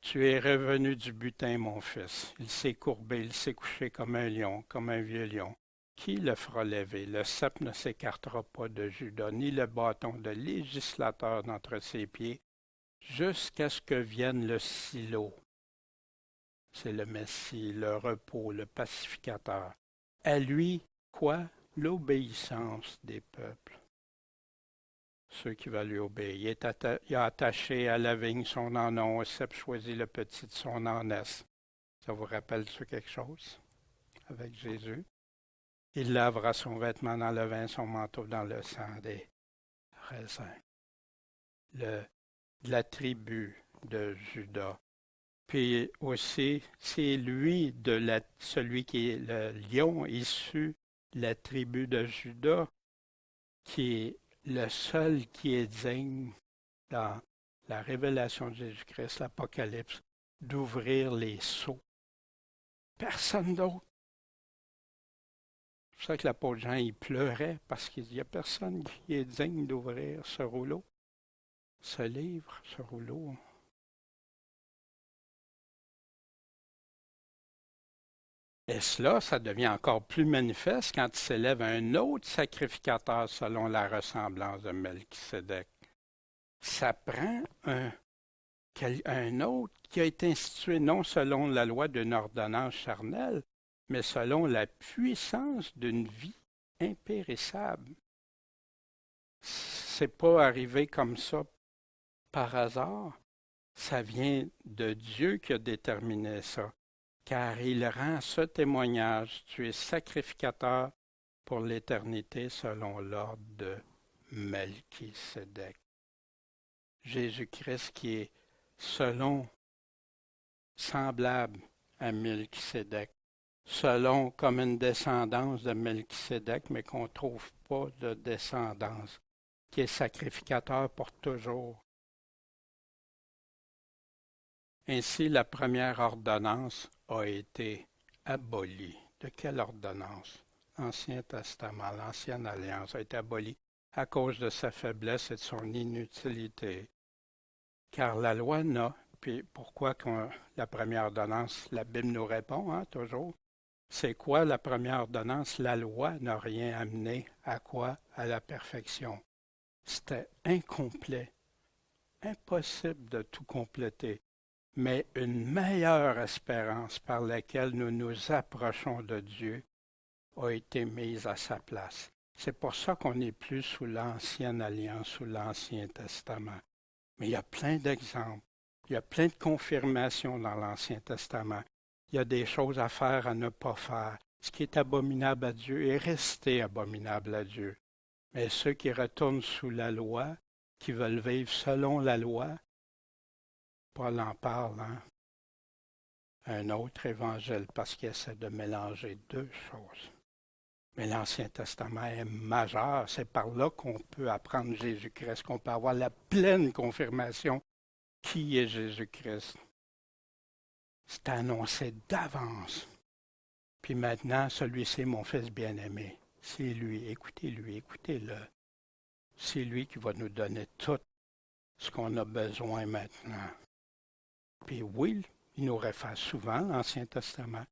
Tu es revenu du butin, mon fils. Il s'est courbé, il s'est couché comme un lion, comme un vieux lion. Qui le fera lever? Le sceptre ne s'écartera pas de Juda, ni le bâton de législateur d'entre ses pieds, jusqu'à ce que vienne le silo. C'est le Messie, le repos, le pacificateur. À lui, quoi? L'obéissance des peuples. Ceux qui veulent lui obéir. Il a attaché à la vigne son anon, au cep choisi le petit de son ânesse. Ça vous rappelle-tu quelque chose avec Jésus? Il lavera son vêtement dans le vin, son manteau dans le sang des raisins. De la tribu de Juda. Puis aussi, c'est lui, celui qui est le lion issu de la tribu de Juda, qui est le seul qui est digne dans la révélation de Jésus-Christ, l'Apocalypse, d'ouvrir les sceaux. Personne d'autre. C'est pour ça que l'apôtre Jean, il pleurait, parce qu'il n'y a personne qui est digne d'ouvrir ce rouleau, ce livre, ce rouleau. Et cela, ça devient encore plus manifeste quand il s'élève un autre sacrificateur selon la ressemblance de Melchisédek. Ça prend un autre qui a été institué non selon la loi d'une ordonnance charnelle, mais selon la puissance d'une vie impérissable. C'est pas arrivé comme ça par hasard. Ça vient de Dieu qui a déterminé ça. Car il rend ce témoignage, tu es sacrificateur pour l'éternité selon l'ordre de Melchisédek. Jésus-Christ qui est semblable à Melchisédek, selon comme une descendance de Melchisédek, mais qu'on ne trouve pas de descendance, qui est sacrificateur pour toujours. Ainsi, la première ordonnance a été abolie. De quelle ordonnance? L'Ancien Testament, l'Ancienne Alliance a été abolie à cause de sa faiblesse et de son inutilité. Car la loi n'a, puis pourquoi la première ordonnance, la Bible nous répond, toujours. C'est quoi la première ordonnance? La loi n'a rien amené à quoi? À la perfection. C'était incomplet, impossible de tout compléter. Mais une meilleure espérance par laquelle nous nous approchons de Dieu a été mise à sa place. C'est pour ça qu'on n'est plus sous l'Ancienne Alliance, sous l'Ancien Testament. Mais il y a plein d'exemples, il y a plein de confirmations dans l'Ancien Testament. Il y a des choses à faire, à ne pas faire. Ce qui est abominable à Dieu est resté abominable à Dieu. Mais ceux qui retournent sous la loi, qui veulent vivre selon la loi, Paul en parle, un autre évangile, parce qu'il essaie de mélanger deux choses. Mais l'Ancien Testament est majeur. C'est par là qu'on peut apprendre Jésus-Christ, qu'on peut avoir la pleine confirmation qui est Jésus-Christ. C'est annoncé d'avance. Puis maintenant, celui-ci est mon fils bien-aimé. C'est lui, écoutez-lui, écoutez-le. C'est lui qui va nous donner tout ce qu'on a besoin maintenant. Puis oui, il nous réfère souvent l'Ancien Testament,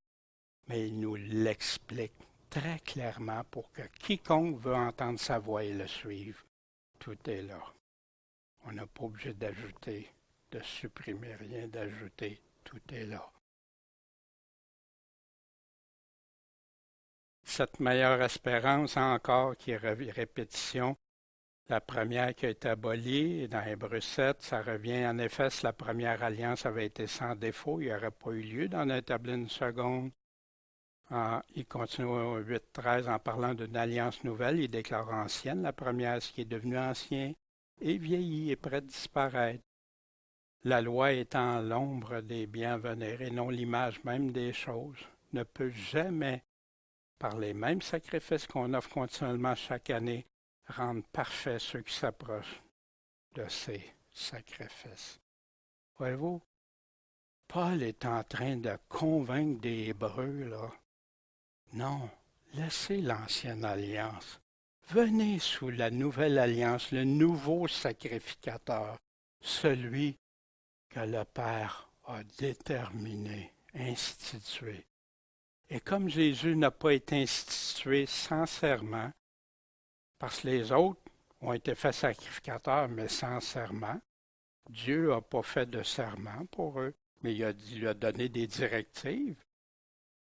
mais il nous l'explique très clairement pour que quiconque veut entendre sa voix et le suivre, tout est là. On n'a pas obligé d'ajouter, de supprimer rien, d'ajouter, tout est là. Cette meilleure espérance encore qui est répétition, la première qui a été abolie dans Hébreux 7, ça revient en effet si la première alliance avait été sans défaut, il n'y aurait pas eu lieu d'en établir une seconde. Il continue au 8.13 en parlant d'une alliance nouvelle, il déclare ancienne la première, ce qui est devenu ancien, et vieilli et prêt de disparaître. La loi étant l'ombre des biens à venir et non l'image même des choses, ne peut jamais, par les mêmes sacrifices qu'on offre continuellement chaque année, rendre parfaits ceux qui s'approchent de ces sacrifices. Voyez-vous, Paul est en train de convaincre des Hébreux, là. Non, laissez l'ancienne alliance. Venez sous la nouvelle alliance, le nouveau sacrificateur, celui que le Père a déterminé, institué. Et comme Jésus n'a pas été institué sans serment, parce que les autres ont été faits sacrificateurs, mais sans serment, Dieu n'a pas fait de serment pour eux, mais il lui a donné des directives,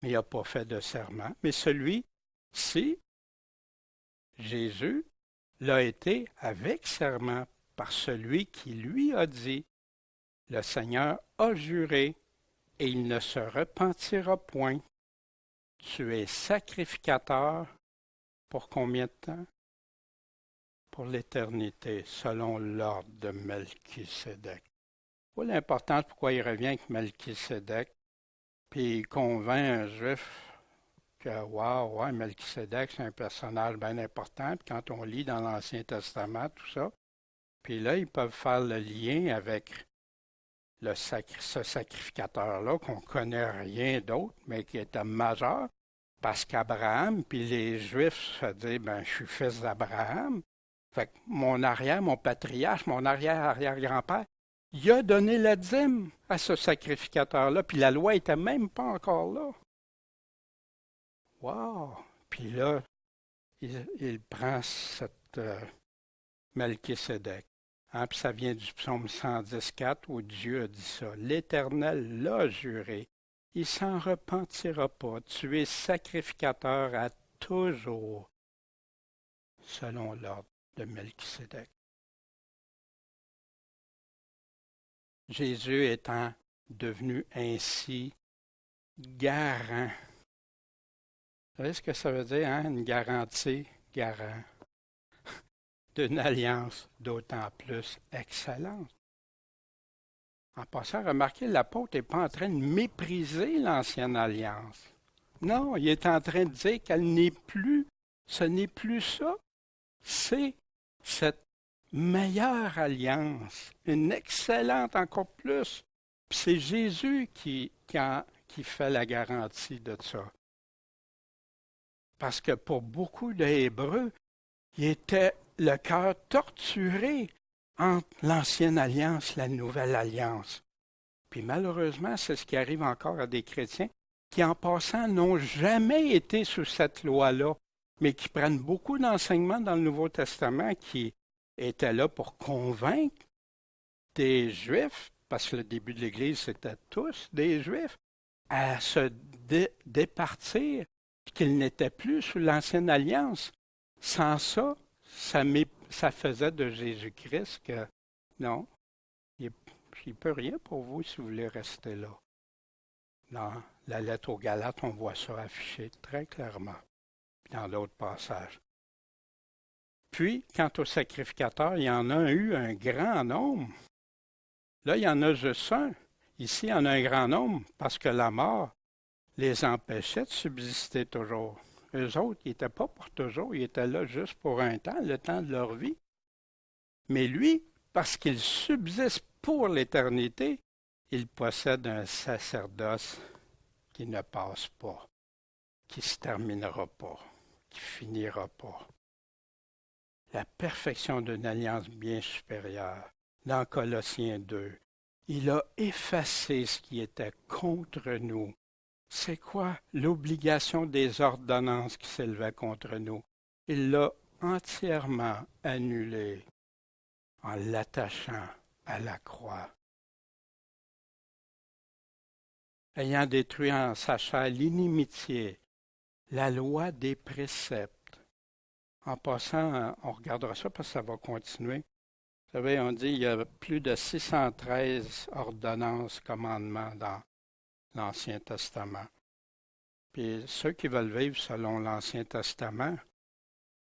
mais il n'a pas fait de serment. Mais celui-ci, Jésus, l'a été avec serment par celui qui lui a dit, le Seigneur a juré, et il ne se repentira point. Tu es sacrificateur pour combien de temps? Pour l'éternité, selon l'ordre de Melchisédek. Voilà l'importance pourquoi il revient avec Melchisédek, puis il convainc un juif que, wow, ouais, Melchisédek, c'est un personnage bien important, puis quand on lit dans l'Ancien Testament, tout ça, puis là, ils peuvent faire le lien avec ce sacrificateur-là, qu'on ne connaît rien d'autre, mais qui était majeur, parce qu'Abraham, puis les Juifs se disent, ben, je suis fils d'Abraham. Fait que mon patriarche, mon arrière-arrière-grand-père, il a donné la dîme à ce sacrificateur-là, puis la loi n'était même pas encore là. Wow! Puis là, il prend cette Melchisédek. Hein, puis ça vient du psaume 114 où Dieu a dit ça. L'Éternel l'a juré. Il s'en repentira pas. Tu es sacrificateur à toujours, selon l'ordre de Melchisédek. Jésus étant devenu ainsi garant. Vous savez ce que ça veut dire, hein? Une garantie, garant, d'une alliance d'autant plus excellente. En passant, remarquez, l'apôtre n'est pas en train de mépriser l'ancienne alliance. Non, il est en train de dire qu'elle n'est plus, ce n'est plus ça. C'est cette meilleure alliance, une excellente encore plus. Puis c'est Jésus qui fait la garantie de ça. Parce que pour beaucoup d'Hébreux, il était le cœur torturé entre l'ancienne alliance et la nouvelle alliance. Puis malheureusement, c'est ce qui arrive encore à des chrétiens qui, en passant, n'ont jamais été sous cette loi-là, mais qui prennent beaucoup d'enseignements dans le Nouveau Testament qui étaient là pour convaincre des Juifs, parce que le début de l'Église, c'était tous des Juifs, à se départir, qu'ils n'étaient plus sous l'ancienne alliance. Sans ça, ça faisait de Jésus-Christ que non, il ne peut rien pour vous si vous voulez rester là. Dans la lettre aux Galates, on voit ça affiché très clairement dans d'autres passages. Puis, quant au sacrificateur, il y en a eu un grand nombre. Là, il y en a juste un. Ici, il y en a un grand nombre parce que la mort les empêchait de subsister toujours. Eux autres, ils n'étaient pas pour toujours, ils étaient là juste pour un temps, le temps de leur vie. Mais lui, parce qu'il subsiste pour l'éternité, il possède un sacerdoce qui ne passe pas. qui ne se terminera pas, qui finira pas. La perfection d'une alliance bien supérieure. Dans Colossiens 2, il a effacé ce qui était contre nous. C'est quoi l'obligation des ordonnances qui s'élevaient contre nous? Il l'a entièrement annulé en l'attachant à la croix. Ayant détruit en sa chair l'inimitié, la loi des préceptes. En passant, on regardera ça parce que ça va continuer. Vous savez, on dit qu'il y a plus de 613 ordonnances, commandements dans l'Ancien Testament. Puis ceux qui veulent vivre selon l'Ancien Testament,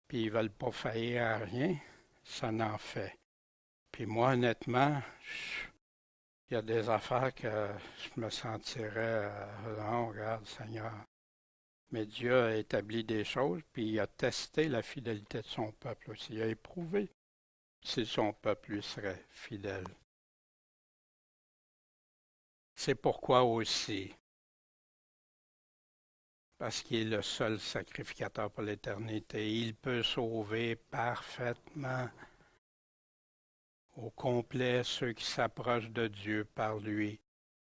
puis ils ne veulent pas faillir à rien, ça n'en fait. Puis moi, honnêtement, il y a des affaires que je me sentirais, non, regarde, Seigneur. Mais Dieu a établi des choses, puis il a testé la fidélité de son peuple aussi. Il a éprouvé si son peuple lui serait fidèle. C'est pourquoi aussi, parce qu'il est le seul sacrificateur pour l'éternité, il peut sauver parfaitement, au complet, ceux qui s'approchent de Dieu par lui,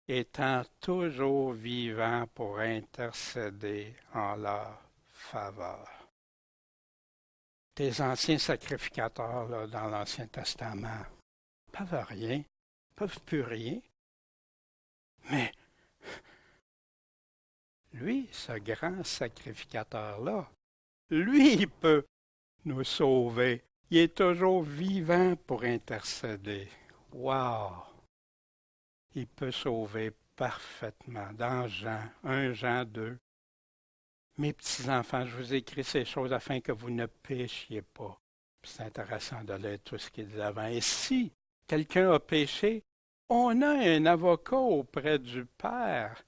étant toujours vivant pour intercéder en leur faveur. Tes anciens sacrificateurs là, dans l'Ancien Testament ne peuvent rien, ne peuvent plus rien. Mais lui, ce grand sacrificateur-là, lui, il peut nous sauver. Il est toujours vivant pour intercéder. Wow! Il peut sauver parfaitement. Dans Jean, 1 Jean 2. Mes petits-enfants, je vous écris ces choses afin que vous ne péchiez pas. C'est intéressant de lire tout ce qu'il dit avant. Et si quelqu'un a péché, on a un avocat auprès du Père.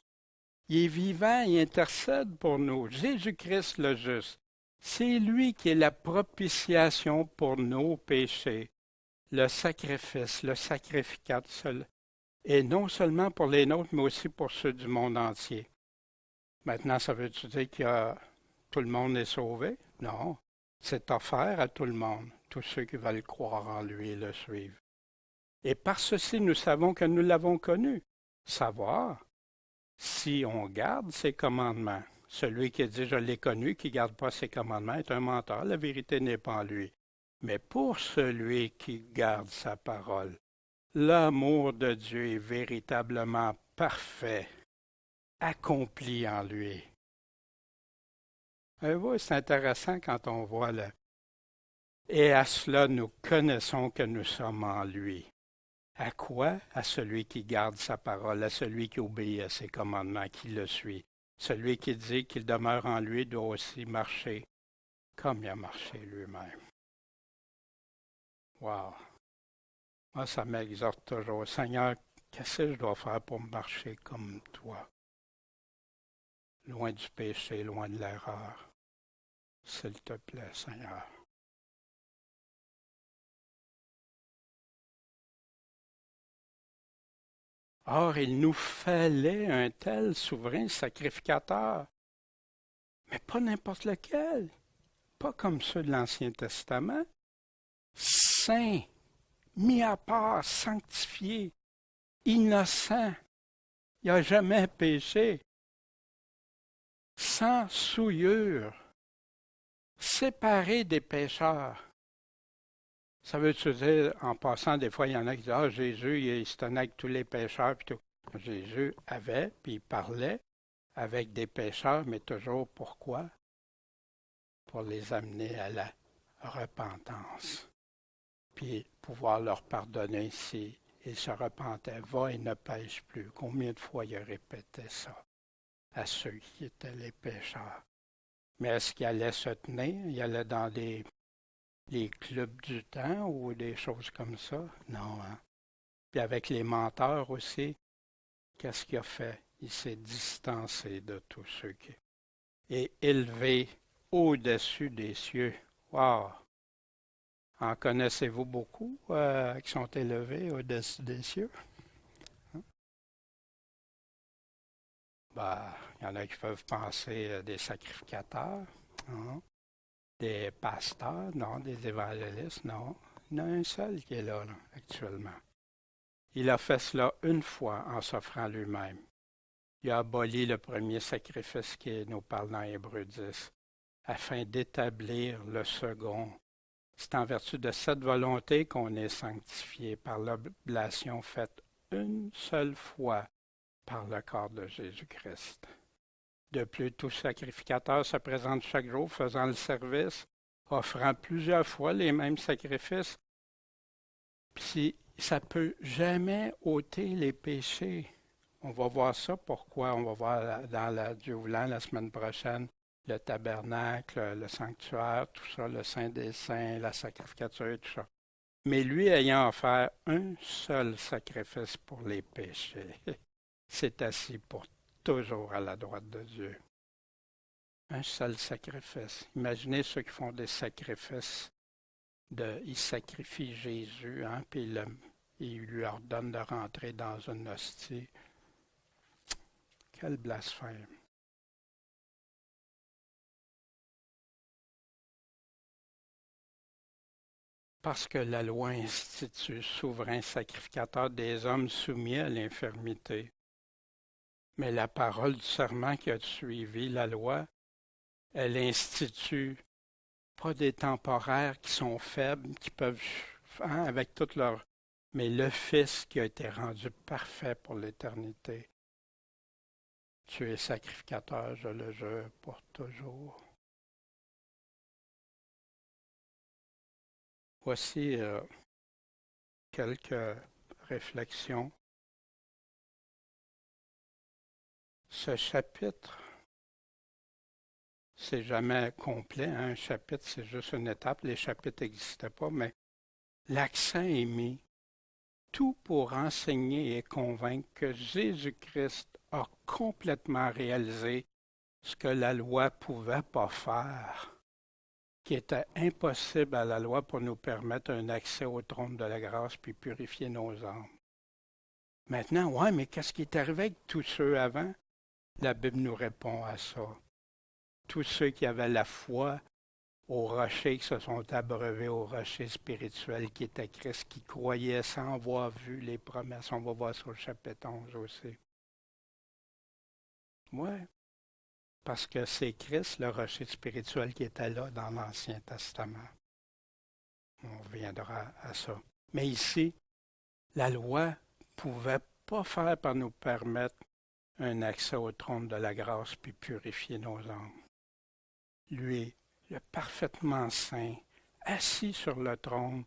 Il est vivant, il intercède pour nous. Jésus-Christ le juste. C'est lui qui est la propitiation pour nos péchés. Le sacrifice, le sacrificateur, et non seulement pour les nôtres, mais aussi pour ceux du monde entier. Maintenant, ça veut-tu dire que tout le monde est sauvé? Non. C'est offert à tout le monde, tous ceux qui veulent croire en lui et le suivre. Et par ceci, nous savons que nous l'avons connu. Savoir si on garde ses commandements. Celui qui dit « je l'ai connu », qui ne garde pas ses commandements, est un menteur. La vérité n'est pas en lui. Mais pour celui qui garde sa parole, l'amour de Dieu est véritablement parfait, accompli en lui. C'est intéressant quand on voit le... Et à cela, nous connaissons que nous sommes en lui. À quoi? À celui qui garde sa parole, à celui qui obéit à ses commandements, qui le suit. Celui qui dit qu'il demeure en lui doit aussi marcher comme il a marché lui-même. Wow! Moi, ça m'exhorte toujours. Seigneur, qu'est-ce que je dois faire pour marcher comme toi? Loin du péché, loin de l'erreur. S'il te plaît, Seigneur. Or, il nous fallait un tel souverain sacrificateur, mais pas n'importe lequel, pas comme ceux de l'Ancien Testament, saint, mis à part, sanctifié, innocent, il n'a jamais péché, sans souillure, séparé des pécheurs. Ça veut dire, en passant, des fois, il y en a qui disent « Ah, Jésus, il se tenait avec tous les pécheurs. » Puis tout. Jésus avait, puis il parlait avec des pécheurs, mais toujours pourquoi? Pour les amener à la repentance. Puis pouvoir leur pardonner si ils se repentaient. Va et ne pêche plus. Combien de fois il a répété ça à ceux qui étaient les pécheurs? Mais est-ce qu'il allait se tenir? Il allait dans les clubs du temps ou des choses comme ça? Non, hein? Puis avec les menteurs aussi, qu'est-ce qu'il a fait? Il s'est distancé de tous ceux qui... Et élevé au-dessus des cieux. Wow! En connaissez-vous beaucoup qui sont élevés au-dessus des cieux? Hein? ben, il y en a qui peuvent penser des sacrificateurs, hein, des pasteurs, non, des évangélistes, non. Il y en a un seul qui est là actuellement. Il a fait cela une fois en s'offrant lui-même. Il a aboli le premier sacrifice qui nous parle dans Hébreux 10, afin d'établir le second. C'est en vertu de cette volonté qu'on est sanctifié par l'oblation faite une seule fois par le corps de Jésus-Christ. De plus, tout sacrificateur se présente chaque jour faisant le service, offrant plusieurs fois les mêmes sacrifices. Puis ça ne peut jamais ôter les péchés. On va voir ça, pourquoi on va voir dans Dieu voulant la semaine prochaine, le tabernacle, le sanctuaire, tout ça, le Saint des Saints, la sacrificature, tout ça. Mais lui ayant offert un seul sacrifice pour les péchés, s'est assis pour toujours à la droite de Dieu. Un seul sacrifice. Imaginez ceux qui font des sacrifices. Ils sacrifient Jésus, hein, puis il lui ordonne de rentrer dans une hostie. Quel blasphème! Parce que la loi institue souverain sacrificateur des hommes soumis à l'infirmité. Mais la parole du serment qui a suivi la loi, elle institue pas des temporaires qui sont faibles, qui peuvent, hein, avec toute leur... Mais le Fils qui a été rendu parfait pour l'éternité. Tu es sacrificateur, je le jure, pour toujours. Voici quelques réflexions. Ce chapitre, c'est jamais complet. Hein? Un chapitre, c'est juste une étape. Les chapitres n'existaient pas, mais l'accent est mis tout pour enseigner et convaincre que Jésus-Christ a complètement réalisé ce que la loi ne pouvait pas faire, qui était impossible à la loi pour nous permettre un accès au trône de la grâce puis purifier nos âmes. Maintenant, ouais, mais qu'est-ce qui est arrivé avec tous ceux avant? La Bible nous répond à ça. Tous ceux qui avaient la foi au rocher, qui se sont abreuvés au rocher spirituel qui était Christ, qui croyaient sans avoir vu les promesses. On va voir sur le chapitre 11 aussi. Oui, parce que c'est Christ, le rocher spirituel, qui était là dans l'Ancien Testament. On reviendra à ça. Mais ici, la loi ne pouvait pas faire pour nous permettre un accès au trône de la grâce puis purifier nos âmes. Lui, le parfaitement saint, assis sur le trône,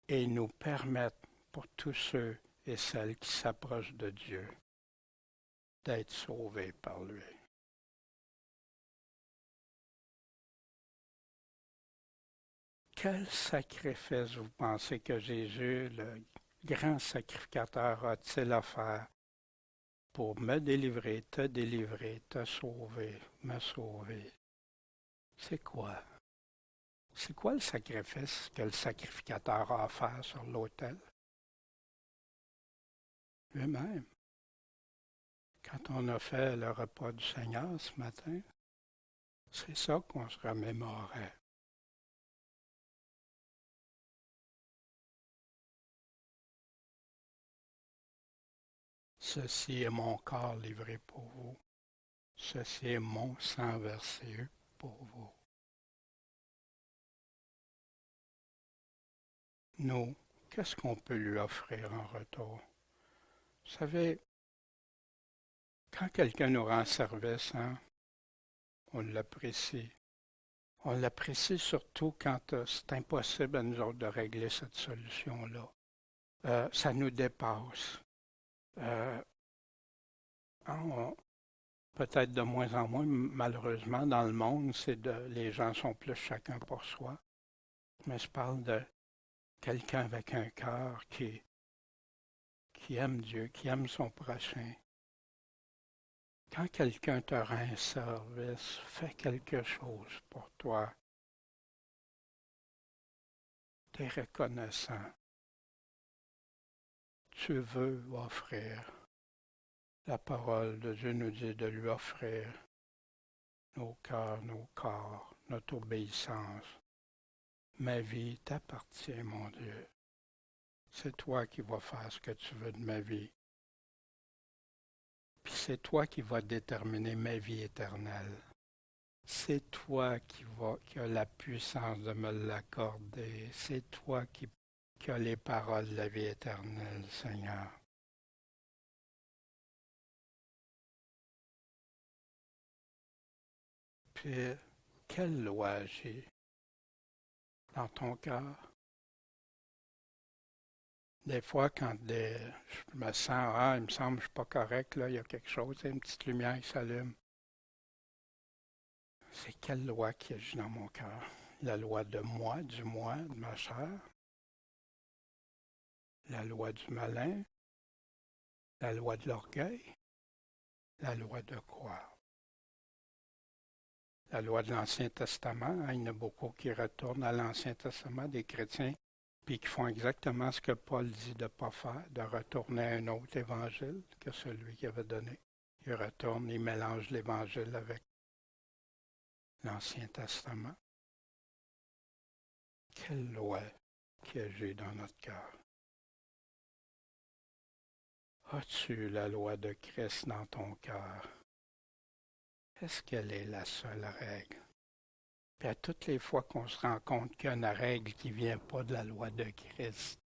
et nous permettre, pour tous ceux et celles qui s'approchent de Dieu, d'être sauvés par lui. Quel sacrifice vous pensez que Jésus, le grand sacrificateur, a-t-il à faire pour me délivrer, te sauver, me sauver? C'est quoi? C'est quoi le sacrifice que le sacrificateur a à faire sur l'autel? Lui-même. Quand on a fait le repas du Seigneur ce matin, c'est ça qu'on se remémorait. Ceci est mon corps livré pour vous. Ceci est mon sang versé pour vous. Nous, qu'est-ce qu'on peut lui offrir en retour? Vous savez, quand quelqu'un nous rend service, hein, on l'apprécie. On l'apprécie surtout quand c'est impossible à nous autres de régler cette solution-là. Ça nous dépasse. Hein, peut-être de moins en moins, malheureusement, dans le monde, les gens sont plus chacun pour soi. Mais je parle de quelqu'un avec un cœur qui aime Dieu, qui aime son prochain. Quand quelqu'un te rend un service, fais quelque chose pour toi. Tu es reconnaissant. Tu veux offrir. La parole de Dieu nous dit de lui offrir nos cœurs, nos corps, notre obéissance. Ma vie t'appartient, mon Dieu. C'est toi qui vas faire ce que tu veux de ma vie. Puis c'est toi qui vas déterminer ma vie éternelle. C'est toi qui as la puissance de me l'accorder. C'est toi qui as les paroles de la vie éternelle, Seigneur. Puis, quelle loi j'ai dans ton cœur? Des fois, quand je me sens, il me semble que je ne suis pas correct, là, il y a quelque chose, une petite lumière qui s'allume. C'est quelle loi qui agit dans mon cœur? La loi de moi, de ma chair? La loi du malin? La loi de l'orgueil? La loi de quoi? La loi de l'Ancien Testament, il y en a beaucoup qui retournent à l'Ancien Testament, des chrétiens, puis qui font exactement ce que Paul dit de ne pas faire, de retourner à un autre évangile que celui qu'il avait donné. Ils retournent, ils mélangent l'évangile avec l'Ancien Testament. Quelle loi qui agit dans notre cœur? As-tu la loi de Christ dans ton cœur? Est-ce qu'elle est la seule règle? Puis à toutes les fois qu'on se rend compte qu'il y a une règle qui ne vient pas de la loi de Christ,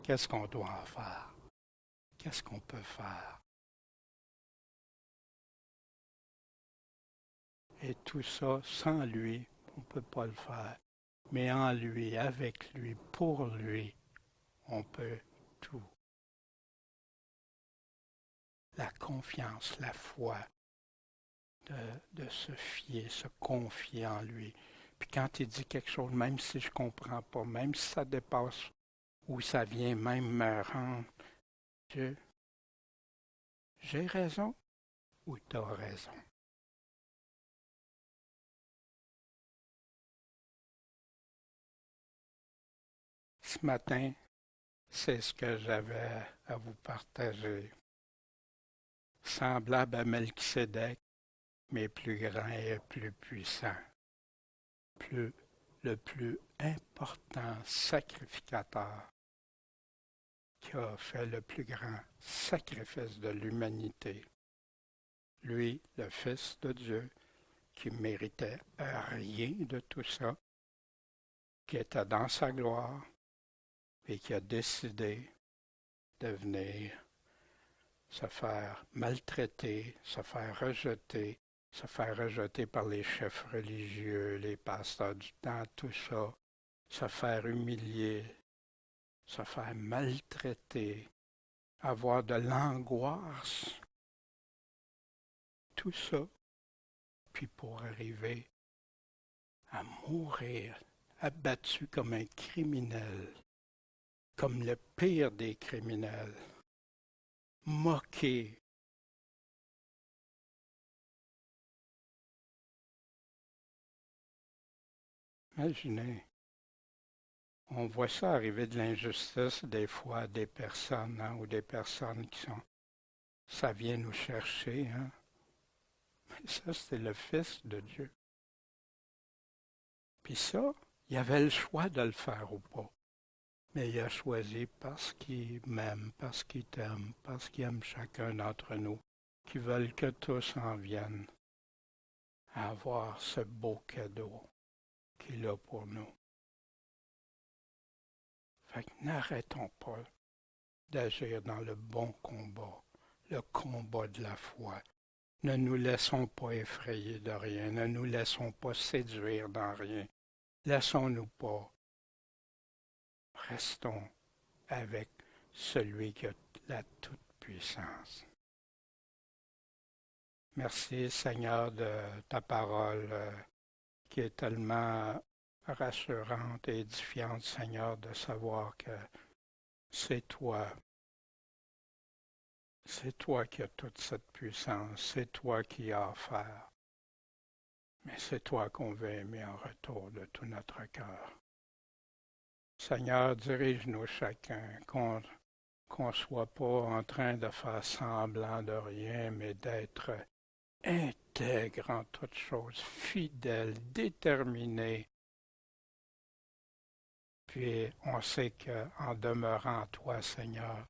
qu'est-ce qu'on doit en faire? Qu'est-ce qu'on peut faire? Et tout ça, sans lui, on ne peut pas le faire. Mais en lui, avec lui, pour lui, on peut tout. La confiance, la foi, de se fier, se confier en lui. Puis quand il dit quelque chose, même si je ne comprends pas, même si ça dépasse ou ça vient même me rendre, Dieu, j'ai raison ou tu as raison? Ce matin, c'est ce que j'avais à vous partager. Semblable à Melchisédek, mais plus grand et plus puissant. Le plus important sacrificateur qui a fait le plus grand sacrifice de l'humanité. Lui, le Fils de Dieu, qui méritait rien de tout ça, qui était dans sa gloire et qui a décidé de venir se faire maltraiter, se faire rejeter par les chefs religieux, les pasteurs du temps, tout ça, se faire humilier, se faire maltraiter, avoir de l'angoisse, tout ça, puis pour arriver à mourir abattu comme un criminel, comme le pire des criminels, moqué. Imaginez, on voit ça arriver de l'injustice des fois à des personnes, ou des personnes qui sont, ça vient nous chercher, hein. Mais ça, c'est le Fils de Dieu. Puis ça, il avait le choix de le faire ou pas. Mais il a choisi parce qu'il m'aime, parce qu'il t'aime, parce qu'il aime chacun d'entre nous, qui veulent que tous en viennent à avoir ce beau cadeau qu'il a pour nous. Fait que n'arrêtons pas d'agir dans le bon combat, le combat de la foi. Ne nous laissons pas effrayer de rien, ne nous laissons pas séduire dans rien. Laissons-nous pas. Restons avec celui qui a la toute-puissance. Merci Seigneur de ta parole qui est tellement rassurante et édifiante, Seigneur, de savoir que c'est toi qui as toute cette puissance, c'est toi qui as offert, mais c'est toi qu'on veut aimer en retour de tout notre cœur. Seigneur, dirige-nous chacun, qu'on qu'on ne soit pas en train de faire semblant de rien, mais d'être intègre en toutes choses, fidèle, déterminé. Puis on sait qu'en demeurant en toi, Seigneur,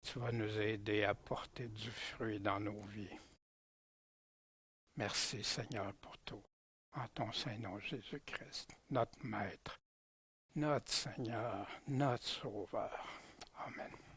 tu vas nous aider à porter du fruit dans nos vies. Merci, Seigneur, pour tout. En ton Saint-Nom, Jésus-Christ, notre Maître, notre Seigneur, notre Sauveur. Amen.